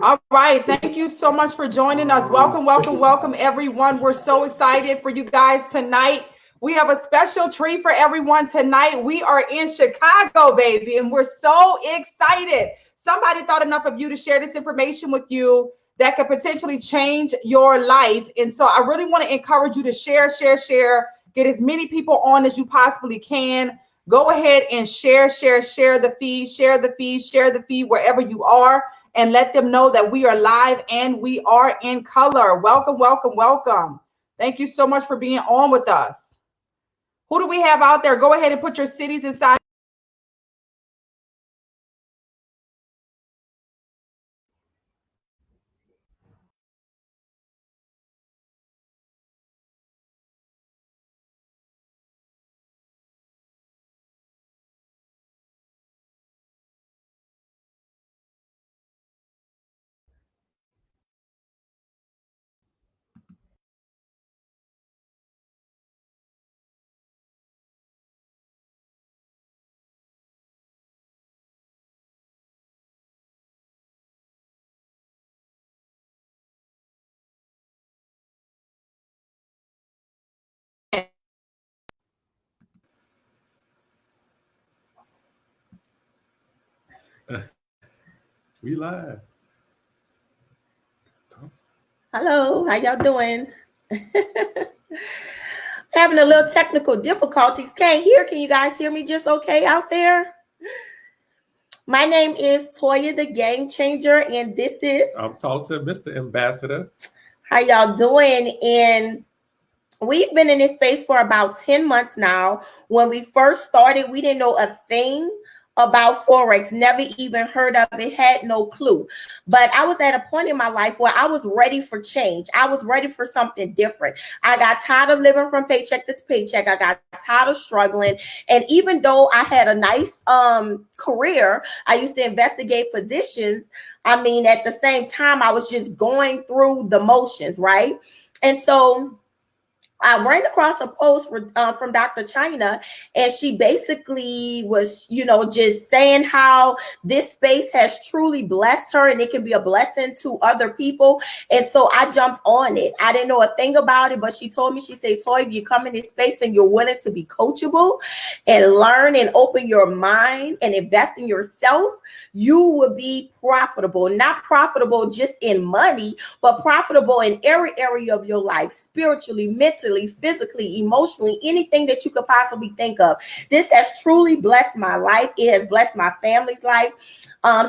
All right. Thank you so much for joining us. Welcome, welcome, welcome, everyone. We're so excited for you guys tonight. We have a special treat for everyone tonight. We are in Chicago, baby, and we're so excited. Somebody thought enough of you to share this information with you that could potentially change your life. And so I really want to encourage you to share, share, share, get as many people on as you possibly can. Go ahead and share, share, share the feed, share the feed, share the feed wherever you are, and let them know that we are live and we are in color. Welcome, welcome, welcome. Thank you so much for being on with us. Who do we have out there? Go ahead and put your cities inside. We live. Hello, how y'all doing? Having a little technical difficulties. Can't hear. Can you guys hear me just okay out there? My name is Toya the Game Changer, and this is... I'm talking to Mr. Ambassador. How y'all doing? And we've been in this space for about 10 months now. When we first started, we didn't know a thing about Forex, never even heard of it, had no clue. But I was at a point in my life where I was ready for change. I was ready for something different. I got tired of living from paycheck to paycheck. I got tired of struggling. And even though I had a nice career, I used to investigate physicians. I mean, at the same time, I was just going through the motions, right? And so I ran across a post from Dr. China, and she basically was, just saying how this space has truly blessed her and it can be a blessing to other people. And so I jumped on it. I didn't know a thing about it, but she told me, she said, Toy, if you come in this space and you're willing to be coachable and learn and open your mind and invest in yourself, you will be profitable. Not profitable just in money, but profitable in every area of your life, spiritually, mentally, physically, emotionally, anything that you could possibly think of. This has truly blessed my life. It has blessed my family's life.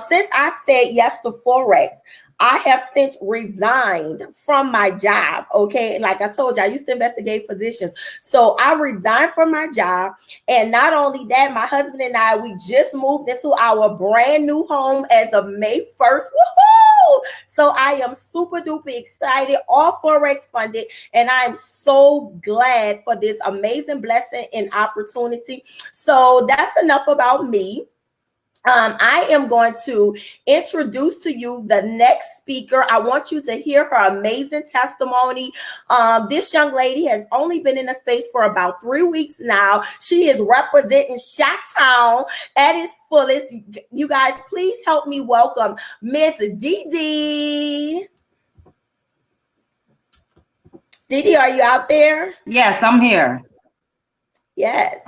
Since I've said yes to Forex, I have since resigned from my job. Okay. Like I told you, I used to investigate physicians. So I resigned from my job. And not only that, my husband and I, we just moved into our brand new home as of May 1st. Woohoo! So I am super duper excited, all Forex funded. And I am so glad for this amazing blessing and opportunity. So that's enough about me. I am going to introduce to you the next speaker. I want you to hear her amazing testimony. This young lady has only been in the space for about 3 weeks now. She is representing Chi-Town at its fullest. You guys, please help me welcome Miss Dee. Dee, are you out there? Yes, I'm here. Yes.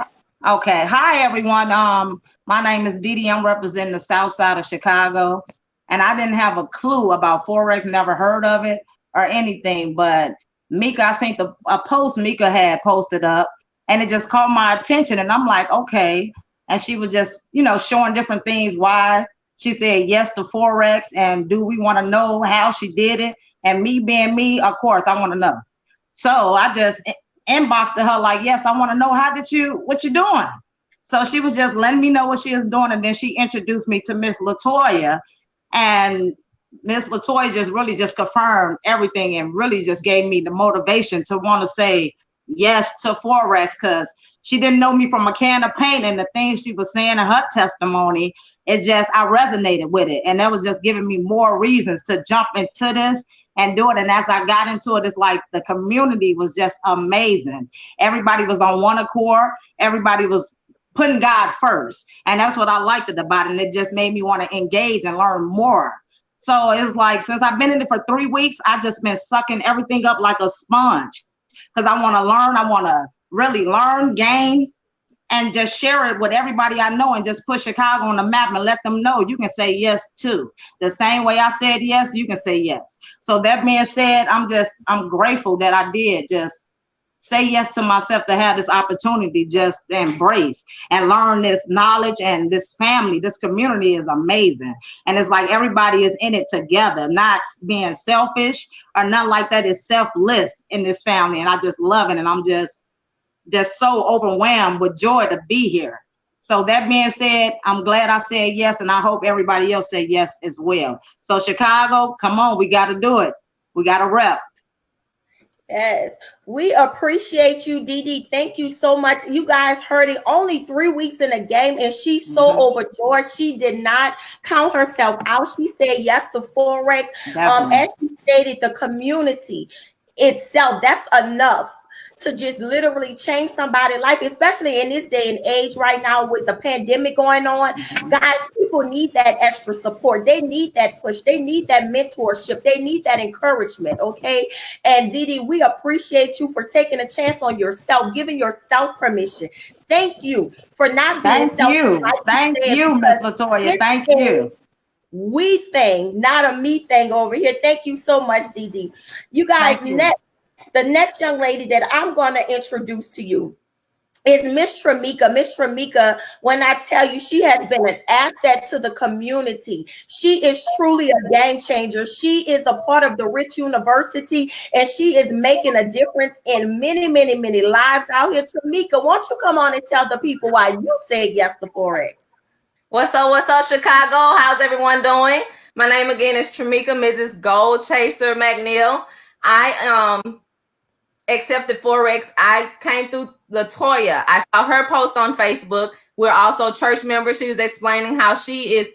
Okay. Hi, everyone. My name is Dee. I'm representing the South Side of Chicago, and I didn't have a clue about Forex, never heard of it or anything. But Mika, I seen a post Mika had posted up, and it just caught my attention. And I'm like, okay. And she was just, showing different things. Why she said yes to Forex, and do we want to know how she did it? And me being me, of course, I want to know. So I just inboxed her like, yes, I want to know what you doing. So she was just letting me know what she was doing, and then she introduced me to Miss Latoya, and Miss Latoya just really just confirmed everything and really just gave me the motivation to want to say yes to Forex, because she didn't know me from a can of paint, and the things she was saying in her testimony, I resonated with it, and that was just giving me more reasons to jump into this and do it. And as I got into it, it's like the community was just amazing. Everybody was on one accord. Everybody was putting God first. And that's what I liked about it. And it just made me want to engage and learn more. So it's like, since I've been in it for 3 weeks, I've just been sucking everything up like a sponge, because I want to learn. I want to really learn, gain, and just share it with everybody I know, and just put Chicago on the map and let them know you can say yes too. The same way I said yes, you can say yes. So that being said, I'm grateful that I did just say yes to myself, to have this opportunity, just to embrace and learn this knowledge. And this family, this community is amazing. And it's like everybody is in it together, not being selfish or nothing like that. It's selfless in this family. And I just love it. And I'm just so overwhelmed with joy to be here. So that being said, I'm glad I said yes, and I hope everybody else said yes as well. So Chicago, come on, we got to do it. We got to rep. Yes, we appreciate you, Dee. Thank you so much. You guys heard it, only 3 weeks in the game, and she's so overjoyed. She did not count herself out. She said yes to Forex. As she stated, the community itself, that's enough to just literally change somebody's life, especially in this day and age right now with the pandemic going on. Guys, people need that extra support. They need that push. They need that mentorship. They need that encouragement, okay? And Dee, we appreciate you for taking a chance on yourself, giving yourself permission. Thank you for not being selfish. Thank you, Miss Latoya. Thank you. We thing, not a me thing over here. Thank you so much, Dee. You guys, the next young lady that I'm going to introduce to you is Miss Tramika. Miss Tramika, when I tell you, she has been an asset to the community. She is truly a game changer. She is a part of the Rich University, and she is making a difference in many, many, many lives out here. Tramika, won't you come on and tell the people why you said yes to Forex? What's up, Chicago? How's everyone doing? My name again is Tramika, Mrs. Gold Chaser McNeil. I accepted Forex. I came through Latoya. I saw her post on Facebook. We're also church members. She was explaining how she is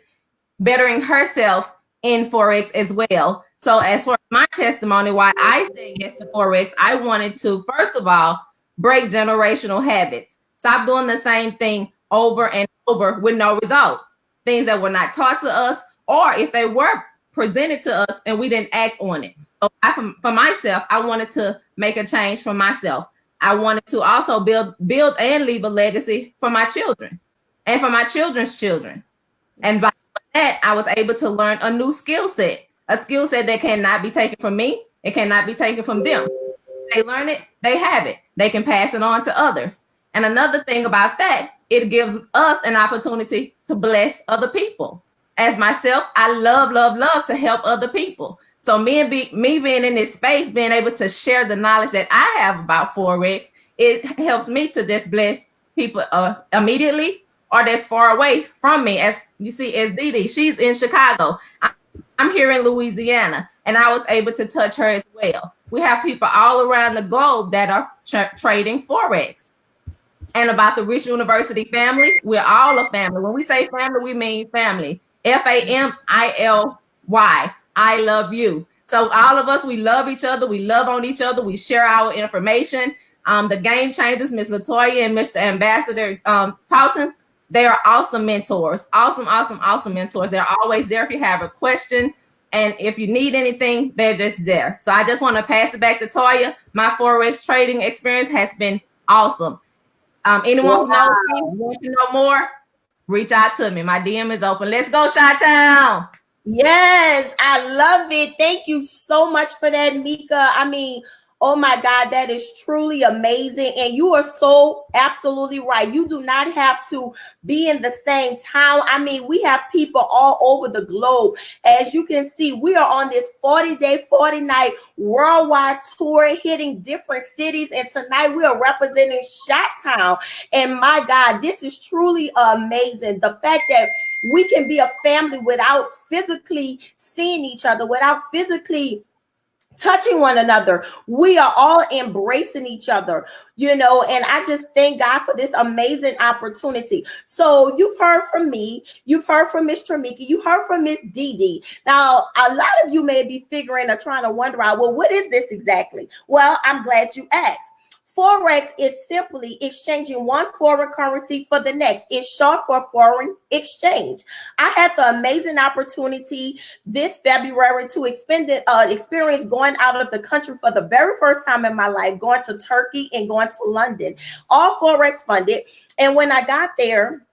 bettering herself in Forex as well. So as for my testimony, why I said yes to Forex, I wanted to, first of all, break generational habits. Stop doing the same thing over and over with no results. Things that were not taught to us, or if they were presented to us and we didn't act on it. So for myself, I wanted to make a change for myself. I wanted to also build and leave a legacy for my children and for my children's children. And by that, I was able to learn a new skill set, a skill set that cannot be taken from me. It cannot be taken from them. They learn it, they have it. They can pass it on to others. And another thing about that, it gives us an opportunity to bless other people. As myself, I love to help other people. So me being in this space, being able to share the knowledge that I have about Forex, it helps me to just bless people immediately or that's far away from me. As you see, as Dee, she's in Chicago. I'm here in Louisiana, and I was able to touch her as well. We have people all around the globe that are trading Forex. And about the Rich University family, we're all a family. When we say family, we mean family. FAMILY. I love you. So all of us, we love each other. We love on each other. We share our information. The game changers, Miss Latoya and Mr. Ambassador Talton, they are awesome mentors. Awesome mentors. They're always there if you have a question. And if you need anything, they're just there. So I just want to pass it back to Toya. My Forex trading experience has been awesome. Anyone who knows me, wants to know more, reach out to me. My DM is open. Let's go, Chi-Town. Yes, I love it. Thank you so much for that, Mika. I mean, oh my God, that is truly amazing. And you are so absolutely right. You do not have to be in the same town. I mean, we have people all over the globe. As you can see, we are on this 40-day, 40-night worldwide tour, hitting different cities. And tonight we are representing Chi-Town. And my God, this is truly amazing. The fact that we can be a family without physically seeing each other, without physically touching one another. We are all embracing each other, you know, and I just thank God for this amazing opportunity. So you've heard from me, you've heard from Miss Tramika, you heard from Miss Dee. Now, a lot of you may be figuring or trying to wonder out, well, what is this exactly? Well, I'm glad you asked. Forex is simply exchanging one foreign currency for the next. It's short for foreign exchange. I had the amazing opportunity this February to experience going out of the country for the very first time in my life, going to Turkey and going to London, all Forex funded. And when I got there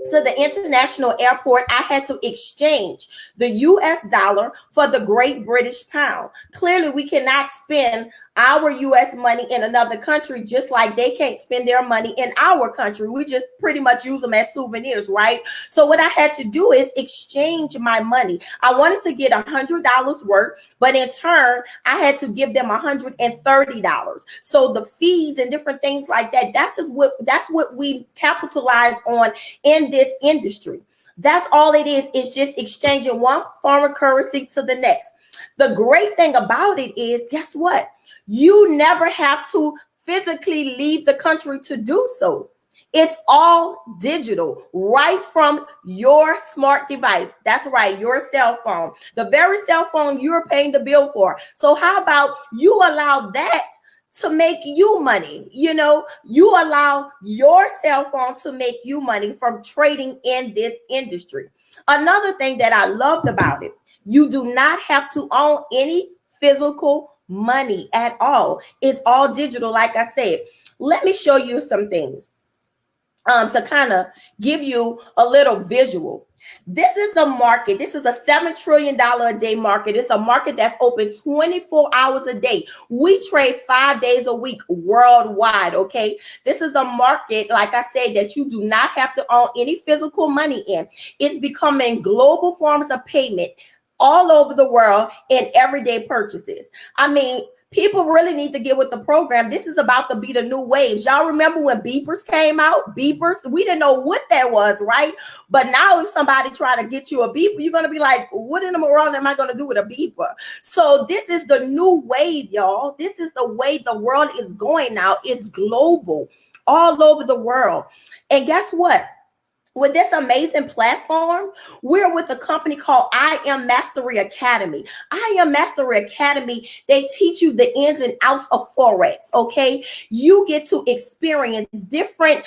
to the international airport, I had to exchange the US dollar for the Great British Pound. Clearly, we cannot spend our US money in another country, just like they can't spend their money in our country. We just pretty much use them as souvenirs, right? So what I had to do is exchange my money. I wanted to get $100 worth, but in turn, I had to give them $130. So the fees and different things like that, that's what we capitalize on in this industry. That's all it is. It's just exchanging one foreign currency to the next. The great thing about it is, guess what? You never have to physically leave the country to do so. It's all digital, right from your smart device. That's right, your cell phone. The very cell phone you're paying the bill for. So how about you allow that to make you money? You know, you allow your cell phone to make you money from trading in this industry. Another thing that I loved about it, you do not have to own any physical money at all. It's all digital, like I said. Let me show you some things to kind of give you a little visual. This is the market. This is a $7 trillion a day market. It's a market that's open 24 hours a day. We trade 5 days a week worldwide, okay? This is a market, like I said, that you do not have to own any physical money in. It's becoming global forms of payment all over the world in everyday purchases. I mean, people really need to get with the program. This is about to be the new waves. Y'all remember when beepers came out? Beepers, we didn't know what that was, right? But now if somebody try to get you a beeper, you're going to be like, what in the world am I going to do with a beeper? So this is the new wave, y'all. This is the way the world is going now. It's global, all over the world. And guess what? With this amazing platform, we're with a company called I Am Mastery Academy. I Am Mastery Academy, they teach you the ins and outs of Forex, okay? You get to experience different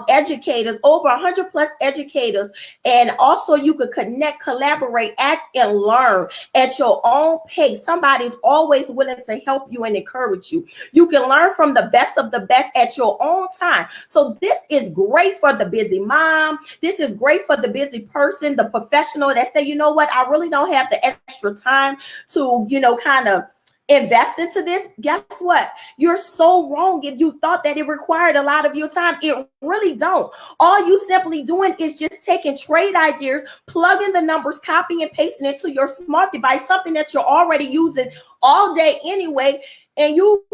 educators, over 100 plus educators, and also you could connect, collaborate, ask, and learn at your own pace. Somebody's always willing to help you and encourage you. You can learn from the best of the best at your own time. So this is great for the busy mom. This is great for the busy person, the professional that say, you know what, I really don't have the extra time to, you know, kind of invest into this. Guess what? You're so wrong if you thought that it required a lot of your time. It really don't. All you simply doing is just taking trade ideas, plugging the numbers, copying and pasting it to your smart device, something that you're already using all day anyway, and you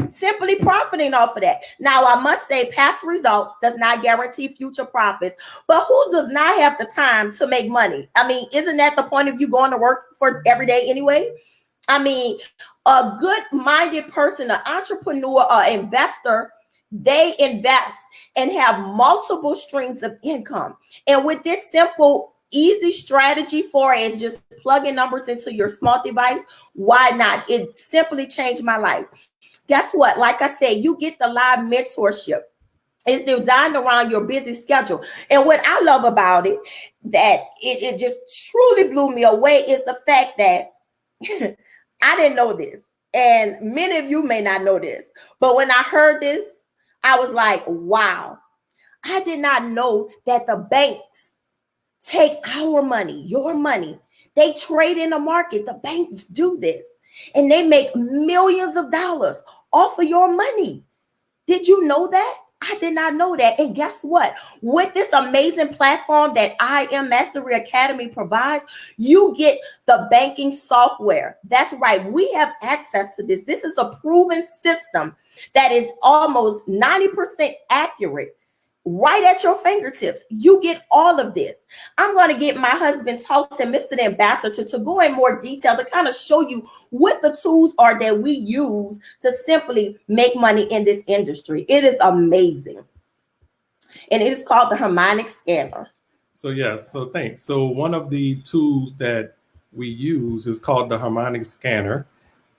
simply profiting off of that. Now, I must say, past results does not guarantee future profits, but who does not have the time to make money? I mean, isn't that the point of you going to work for every day anyway? I mean, a good-minded person, an entrepreneur, an investor, they invest and have multiple streams of income. And with this simple, easy strategy for it is just plugging numbers into your smart device, why not? It simply changed my life. Guess what? Like I said, you get the live mentorship. It's designed around your busy schedule. And what I love about it, that it just truly blew me away, is the fact that I didn't know this. And many of you may not know this. But when I heard this, I was like, wow. I did not know that the banks take our money, your money. They trade in the market. The banks do this. And they make millions of dollars off of your money. Did you know that? I did not know that. And guess what? With this amazing platform that I Am Mastery Academy provides, you get the banking software. That's right. We have access to this. This is a proven system that is almost 90% accurate. Right at your fingertips. You get all of this. I'm going to get my husband, Talton, Mr. the Ambassador, to go in more detail to kind of show you what the tools are that we use to simply make money in this industry. It is amazing. And it is called the harmonic scanner. So yes, so thanks. So one of the tools that we use is called the harmonic scanner.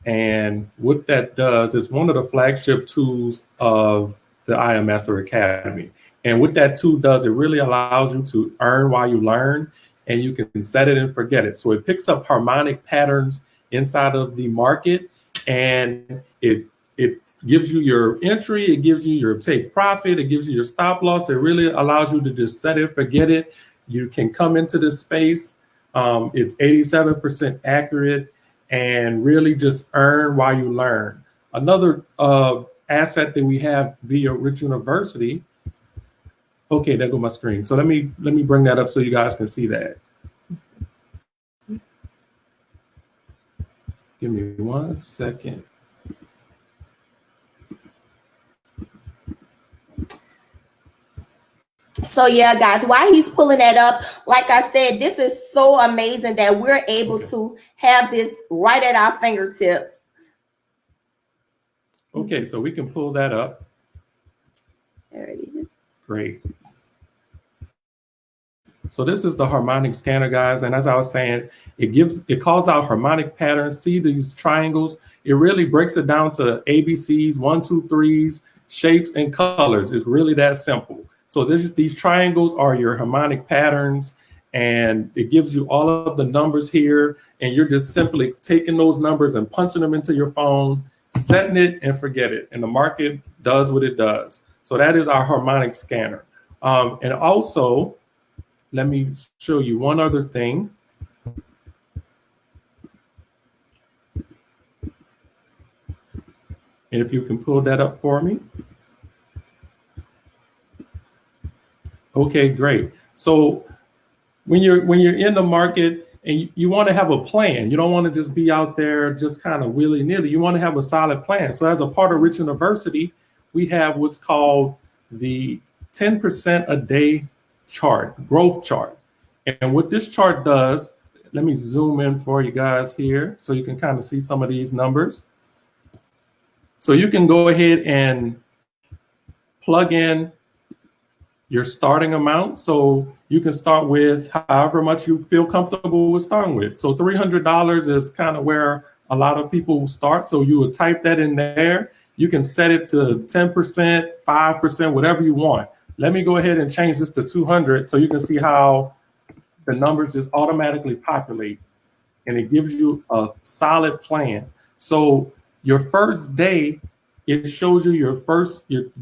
And what that does is one of the flagship tools of the IMS or Academy. And what that tool does, it really allows you to earn while you learn, and you can set it and forget it. So it picks up harmonic patterns inside of the market, and it gives you your entry, it gives you your take profit, it gives you your stop loss. It really allows you to just set it, forget it. You can come into this space. It's 87% accurate, and really just earn while you learn. Another asset that we have via Rich University. Okay, there go my screen. So let me bring that up so you guys can see that. Give me 1 second. So yeah, guys, while he's pulling that up, like I said, this is so amazing that we're able to have this right at our fingertips. Okay, so we can pull that up. There it is. Great. So this is the harmonic scanner, guys. And as I was saying, it calls out harmonic patterns. See these triangles? It really breaks it down to ABCs, 1, 2, 3s, shapes, and colors. It's really that simple. So these triangles are your harmonic patterns, and it gives you all of the numbers here. And you're just simply taking those numbers and punching them into your phone, setting it and forget it. And the market does what it does. So that is our harmonic scanner. And also, let me show you one other thing. And if you can pull that up for me. Okay, great. So when you're in the market and you want to have a plan, you don't want to just be out there just kind of willy-nilly. You want to have a solid plan. So as a part of Rich University, we have what's called the 10% a day chart, growth chart. And what this chart does, let me zoom in for you guys here so you can kind of see some of these numbers. So you can go ahead and plug in your starting amount. So you can start with however much you feel comfortable with starting with. So $300 is kind of where a lot of people start. So you would type that in there. You can set it to 10%, 5%, whatever you want. Let me go ahead and change this to 200 so you can see how the numbers just automatically populate, and it gives you a solid plan. So your first day, it shows you your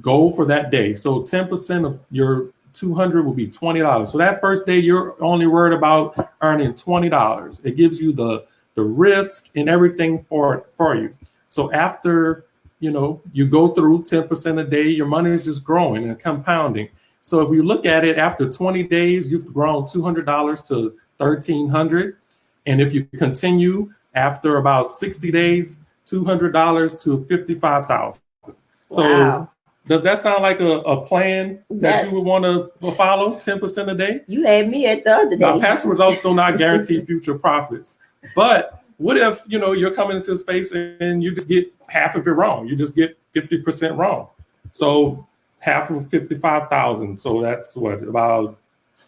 goal for that day. So 10% of your 200 will be $20. So that first day, you're only worried about earning $20. It gives you the risk and everything for you. So after you go through 10% a day, your money is just growing and compounding. So if you look at it, after 20 days, you've grown $200 to $1,300. And if you continue after about 60 days, $200 to $55,000. So wow. Does that sound like a plan that you would want to follow, 10% a day? You had me at the other day. Now, past results do not guarantee future profits. But what if, you're coming into the space and you just get half of it wrong? You just get 50% wrong. So half of 55,000. So that's what, about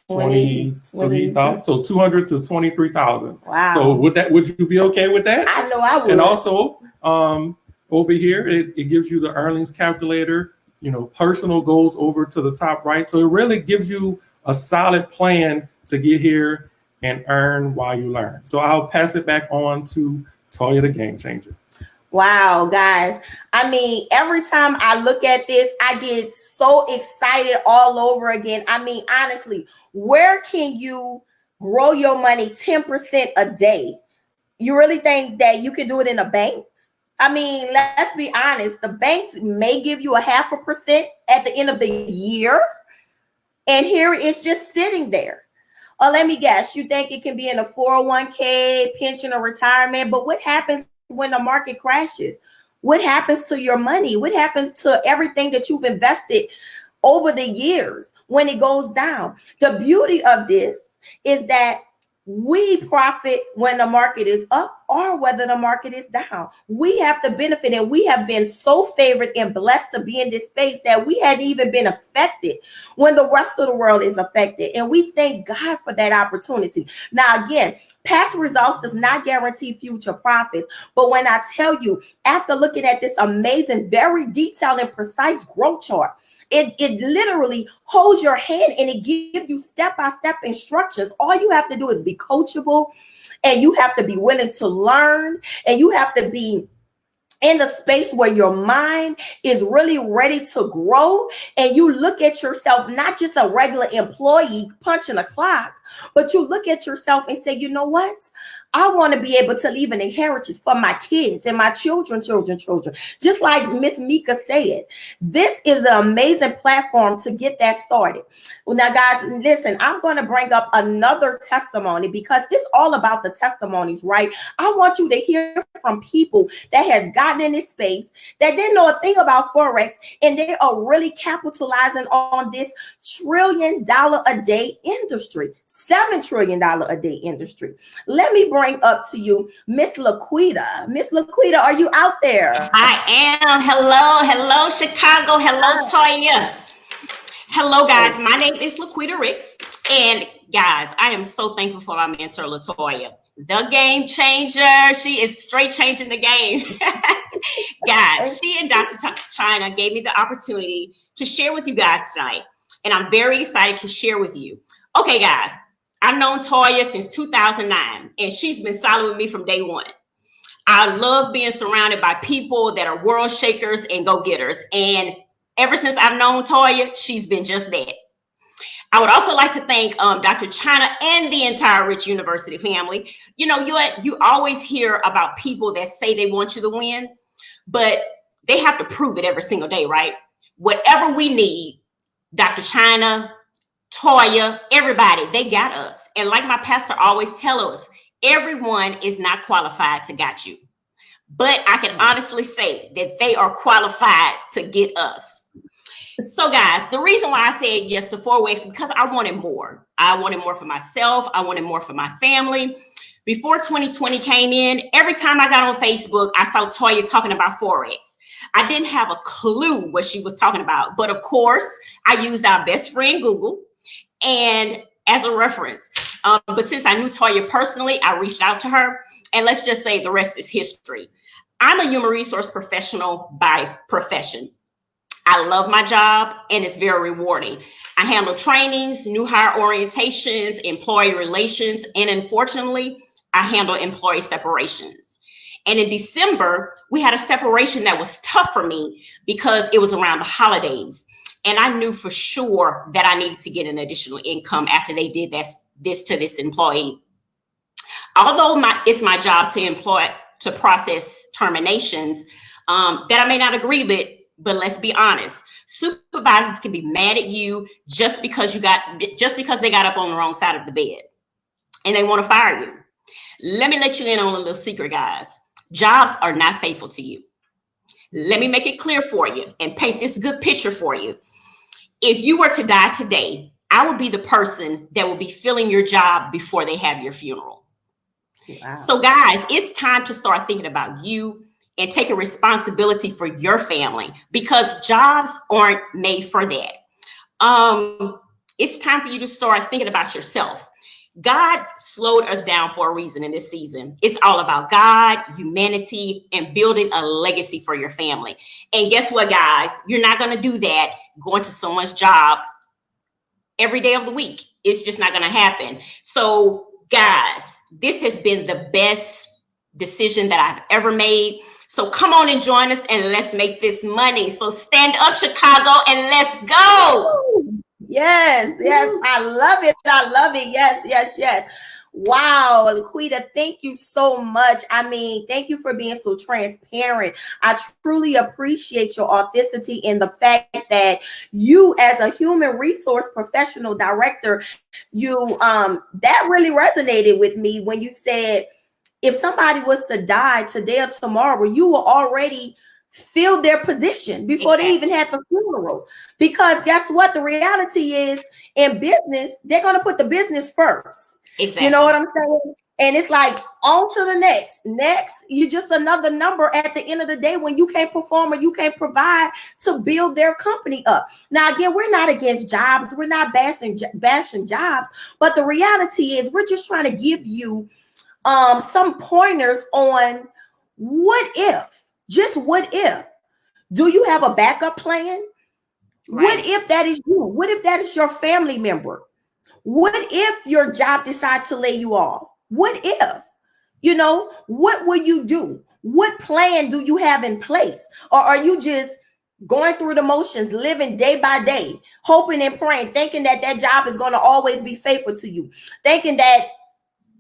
23,000. So 200 to 23,000. Wow. So would you be okay with that? I know I would. And also, over here, it gives you the earnings calculator, personal goals over to the top right. So it really gives you a solid plan to get here and earn while you learn. So I'll pass it back on to Toya, the game changer. Wow, guys. I mean, every time I look at this, I get so excited all over again. I mean, honestly, where can you grow your money 10% a day? You really think that you can do it in a bank? I mean, let's be honest. The banks may give you 0.5% at the end of the year. And here it's just sitting there. Or let me guess, you think it can be in a 401k, pension, or retirement. But what happens when the market crashes? What happens to your money? What happens to everything that you've invested over the years when it goes down? The beauty of this is that we profit when the market is up or whether the market is down. We have to benefit, and we have been so favored and blessed to be in this space that we hadn't even been affected when the rest of the world is affected. And we thank God for that opportunity. Now, again, past results does not guarantee future profits. But when I tell you, after looking at this amazing, very detailed and precise growth chart, it literally holds your hand and it gives you step-by-step instructions. All you have to do is be coachable, and you have to be willing to learn, and you have to be in the space where your mind is really ready to grow, and you look at yourself not just a regular employee punching a clock, but you look at yourself and say, you know what? I want to be able to leave an inheritance for my kids and my children. Just like Miss Mika said, this is an amazing platform to get that started. Well, now, guys, listen, I'm going to bring up another testimony because it's all about the testimonies, right? I want you to hear from people that has gotten in this space, that didn't know a thing about Forex, and they are really capitalizing on this $1 trillion a day industry, $7 trillion a day industry. Let me bring up to you Miss Laquita. Miss Laquita, are you out there? I am. Hello, Chicago. Hello, Toya. Hello, guys. My name is Laquita Ricks, and guys, I am so thankful for my mentor, LaToya, the game changer. She is straight changing the game. Guys, she and Dr. China gave me the opportunity to share with you guys tonight, and I'm very excited to share with you. Okay, guys, I've known Toya since 2009, and she's been solid with me from day one. I love being surrounded by people that are world shakers and go-getters, and ever since I've known Toya, she's been just that. I would also like to thank Dr. China and the entire Rich University family. You know, you always hear about people that say they want you to win, but they have to prove it every single day, right? Whatever we need, Dr. China, Toya, everybody, they got us. And like my pastor always tells us, everyone is not qualified to got you. But I can honestly say that they are qualified to get us. So guys, the reason why I said yes to Forex is because I wanted more. I wanted more for myself. I wanted more for my family. Before 2020 came in, every time I got on Facebook, I saw Toya talking about Forex. I didn't have a clue what she was talking about. But of course, I used our best friend, Google, and as a reference. But since I knew Toya personally, I reached out to her, and let's just say the rest is history. I'm a human resource professional by profession. I love my job, and it's very rewarding. I handle trainings, new hire orientations, employee relations, and unfortunately, I handle employee separations. And in December, we had a separation that was tough for me because it was around the holidays. And I knew for sure that I needed to get an additional income after they did this to this employee. Although it's my job to process terminations that I may not agree with, but let's be honest, supervisors can be mad at you just because they got up on the wrong side of the bed and they want to fire you. Let me let you in on a little secret, guys. Jobs are not faithful to you. Let me make it clear for you and paint this good picture for you. If you were to die today, I would be the person that will be filling your job before they have your funeral. Wow. So guys, it's time to start thinking about you and taking responsibility for your family, because jobs aren't made for that. It's time for you to start thinking about yourself. God slowed us down for a reason in this season. It's all about God, humanity, and building a legacy for your family. And guess what, guys? You're not going to do that going to someone's job every day of the week. It's just not going to happen. So, guys, this has been the best decision that I've ever made. So come on and join us, and let's make this money. So stand up, Chicago, and let's go. Yes, I love it. Yes. Wow, Laquita, thank you so much. I mean, thank you for being so transparent. I truly appreciate your authenticity and the fact that you, as a human resource professional director, you that really resonated with me when you said, if somebody was to die today or tomorrow, you will already filled their position before they even had the funeral. Because guess what? The reality is in business, they're going to put the business first. Exactly. You know what I'm saying? And it's like on to the next. You just another number at the end of the day when you can't perform or you can't provide to build their company up. Now, again, we're not against jobs. We're not bashing jobs. But the reality is we're just trying to give you some pointers on what if. Just what if? Do you have a backup plan? Right. What if that is you? What if that is your family member? What if your job decides to lay you off? What if? You know, what will you do? What plan do you have in place? Or are you just going through the motions, living day by day, hoping and praying, thinking that that job is going to always be faithful to you, thinking that,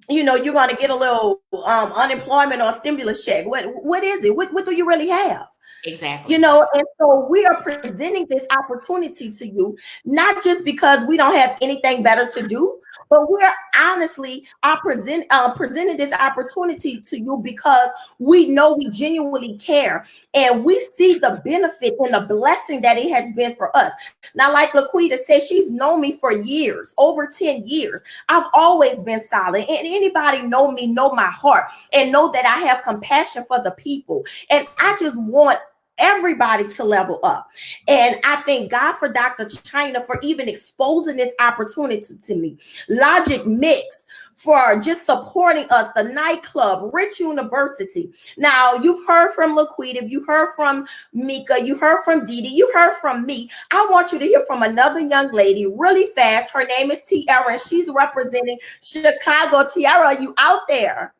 you know, you're going to get a little unemployment or stimulus check? What is it? What do you really have? Exactly. You know, and so we are presenting this opportunity to you, not just because we don't have anything better to do, but we're honestly presenting this opportunity to you because we know we genuinely care and we see the benefit and the blessing that it has been for us. Now, like Laquita said, she's known me for years, over 10 years. I've always been solid, and anybody know me, know my heart, and know that I have compassion for the people. And I just want everybody to level up. And I thank God for Dr. China for even exposing this opportunity to me. Logic Mix for just supporting us, the nightclub, Rich University. Now, you've heard from Laquita, you heard from Mika, you heard from Didi, you heard from me. I want you to hear from another young lady really fast. Her name is Tiara, and she's representing Chicago. Tiara, are you out there?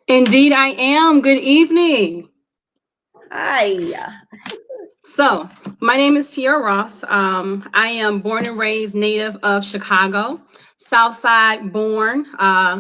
Indeed, I am. Good evening. Hi. So, my name is Tiara Ross. I am born and raised native of Chicago, South Side born.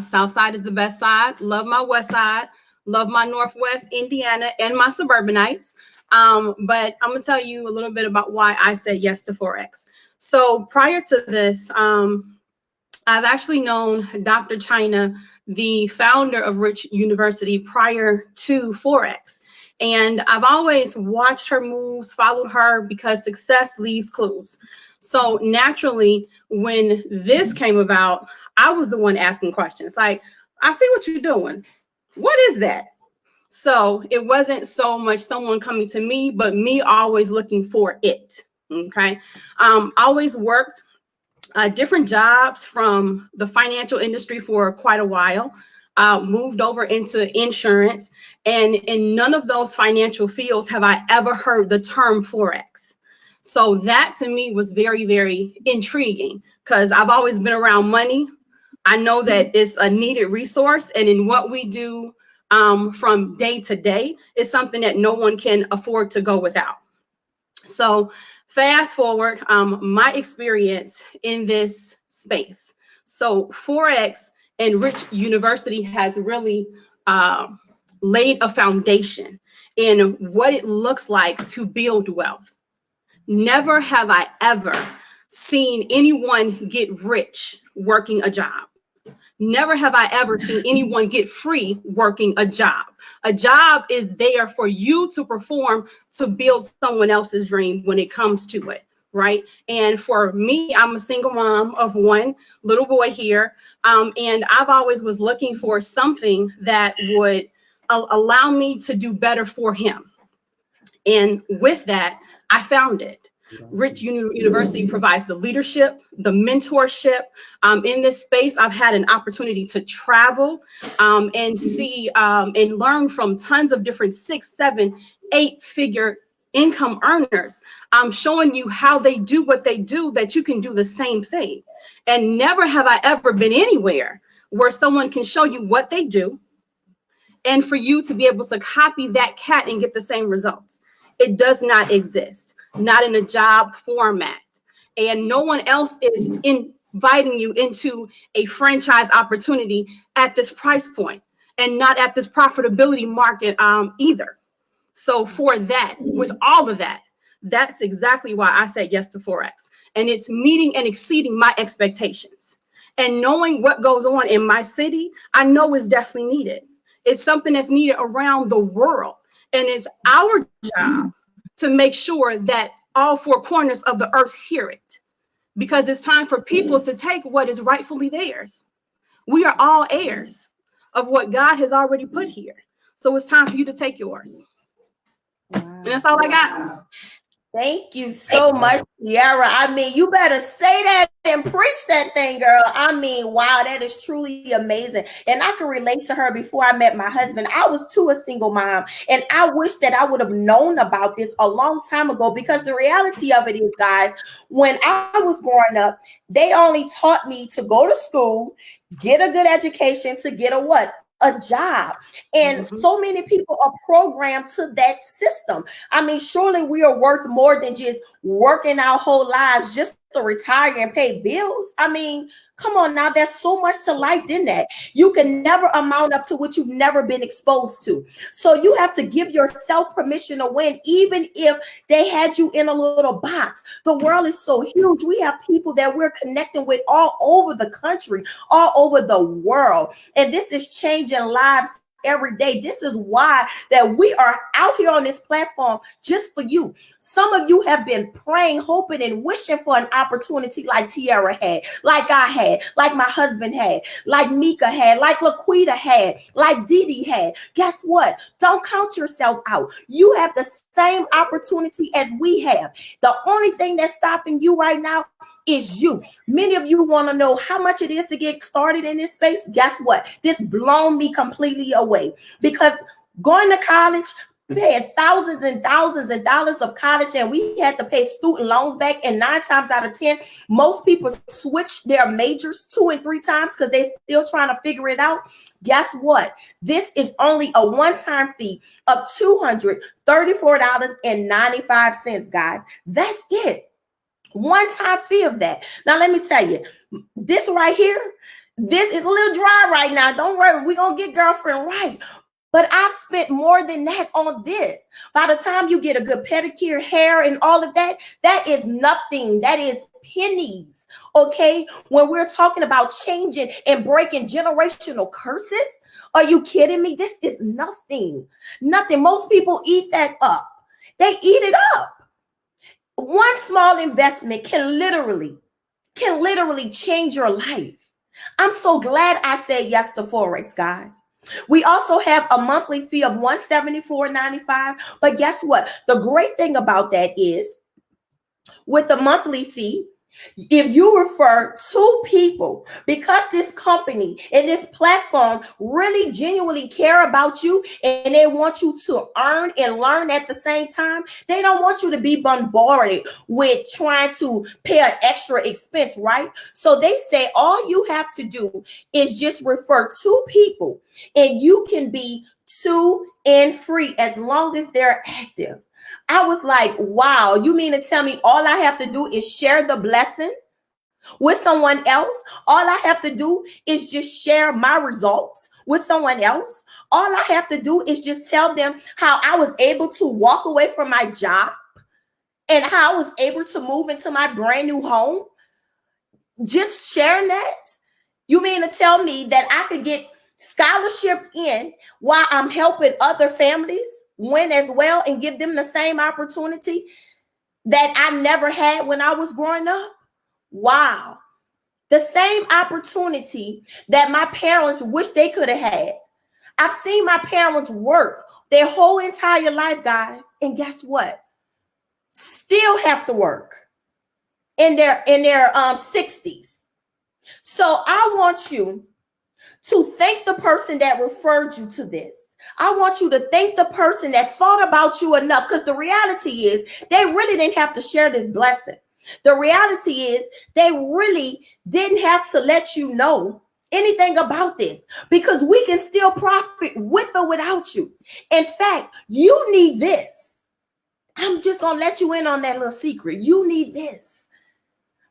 South Side is the best side. Love my West Side. Love my Northwest Indiana and my suburbanites. But I'm gonna tell you a little bit about why I said yes to Forex. So prior to this, I've actually known Dr. China, the founder of Rich University, prior to Forex. And I've always watched her moves, followed her, because success leaves clues. So naturally, when this came about, I was the one asking questions. Like, I see what you're doing. What is that? So it wasn't so much someone coming to me, but me always looking for it. Okay. Always worked different jobs from the financial industry for quite a while. Moved over into insurance, and in none of those financial fields have I ever heard the term Forex. So that to me was very, very intriguing because I've always been around money. I know that it's a needed resource, and in what we do from day to day is something that no one can afford to go without. So fast forward, my experience in this space. So Forex and Rich University has really laid a foundation in what it looks like to build wealth. Never have I ever seen anyone get rich working a job. Never have I ever seen anyone get free working a job. A job is there for you to perform to build someone else's dream when it comes to it. Right. And for me, I'm a single mom of one little boy here. And I've always was looking for something that would allow me to do better for him. And with that, I found it. Rich University provides the leadership, the mentorship. In this space, I've had an opportunity to travel and see and learn from tons of different 6, 7, 8-figure income earners. I'm showing you how they do what they do, that you can do the same thing. And never have I ever been anywhere where someone can show you what they do and for you to be able to copy that cat and get the same results. It does not exist, not in a job format. And no one else is inviting you into a franchise opportunity at this price point and not at this profitability market either. So for that, with all of that, that's exactly why I said yes to Forex. And it's meeting and exceeding my expectations. And knowing what goes on in my city, I know is definitely needed. It's something that's needed around the world. And it's our job to make sure that all four corners of the earth hear it, because it's time for people to take what is rightfully theirs. We are all heirs of what God has already put here. So it's time for you to take yours. Wow. And that's all I got. Thank you so much, Tiara. I mean, you better say that and preach that thing, girl. I mean, wow, that is truly amazing. And I can relate to her. Before I met my husband, I was too a single mom. And I wish that I would have known about this a long time ago, because the reality of it is, guys, when I was growing up, they only taught me to go to school, get a good education, to get a what? A job. And so many people are programmed to that system. I mean, surely we are worth more than just working our whole lives just to retire and pay bills. I mean, come on now, there's so much to life in that. You can never amount up to what you've never been exposed to. So you have to give yourself permission to win, even if they had you in a little box. The world is so huge. We have people that we're connecting with all over the country, all over the world. And this is changing lives every day. This is why that we are out here on this platform just for you. Some of you have been praying, hoping, and wishing for an opportunity like Tiara had, like I had, like my husband had, like Mika had, like Laquita had, like Dee Dee had. Guess what? Don't count yourself out. You have the same opportunity as we have. The only thing that's stopping you right now is you. Many of you want to know how much it is to get started in this space. Guess what? This blown me completely away, because going to college, paying thousands and thousands of dollars of college, and we had to pay student loans back. And 9 times out of 10, most people switch their majors 2 and 3 times because they're still trying to figure it out. Guess what? This is only a one-time fee of $234.95, guys. That's it. One-time fee of that. Now, let me tell you, this right here, this is a little dry right now. Don't worry, we're going to get girlfriend right. But I've spent more than that on this. By the time you get a good pedicure, hair, and all of that, that is nothing. That is pennies, okay? When we're talking about changing and breaking generational curses, are you kidding me? This is nothing. Nothing. Most people eat that up. They eat it up. One small investment can literally change your life. I'm so glad I said yes to Forex, guys. We also have a monthly fee of $174.95. But guess what? The great thing about that is, with the monthly fee, if you refer 2 people, because this company and this platform really genuinely care about you and they want you to earn and learn at the same time, they don't want you to be bombarded with trying to pay an extra expense, right? So they say all you have to do is just refer 2 people, and you can be 2 and free as long as they're active. I was like, wow, you mean to tell me all I have to do is share the blessing with someone else? All I have to do is just share my results with someone else? All I have to do is just tell them how I was able to walk away from my job and how I was able to move into my brand new home? Just sharing that? You mean to tell me that I could get scholarship in while I'm helping other families win as well and give them the same opportunity that I never had when I was growing up? Wow. The same opportunity that my parents wish they could have had. I've seen my parents work their whole entire life, guys, and guess what? Still have to work in their 60s. So I want you to thank the person that referred you to this. I want you to thank the person that thought about you enough, because the reality is they really didn't have to share this blessing. The reality is they really didn't have to let you know anything about this, because we can still profit with or without you. In fact, you need this. I'm just going to let you in on that little secret. You need this.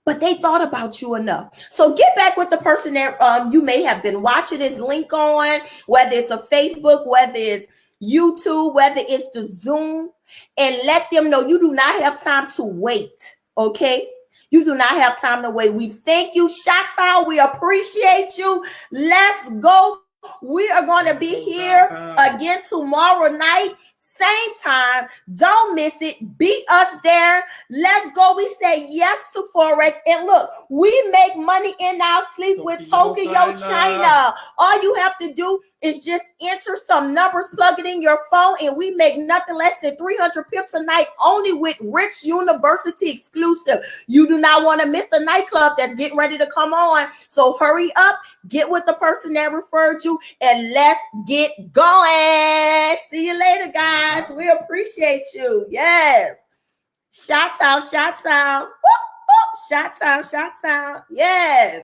But they thought about you enough. So get back with the person that you may have been watching this link on, whether it's a Facebook, whether it's YouTube, whether it's the Zoom, and let them know you do not have time to wait, okay? You do not have time to wait. We thank you, Shata. We appreciate you. Let's go. We are going to be here again tomorrow night, same time. Don't miss it. Beat us there. Let's go. We say yes to Forex. And look, we make money in our sleep with Tokyo, China. All you have to do is just enter some numbers, plug it in your phone, and we make nothing less than 300 pips a night only with Rich University exclusive. You do not want to miss the nightclub that's getting ready to come on. So hurry up, get with the person that referred you, and let's get going. See you later, guys. We appreciate you. Yes. Shout out, shout out. Woo, woo. Shout out, shout out. Yes.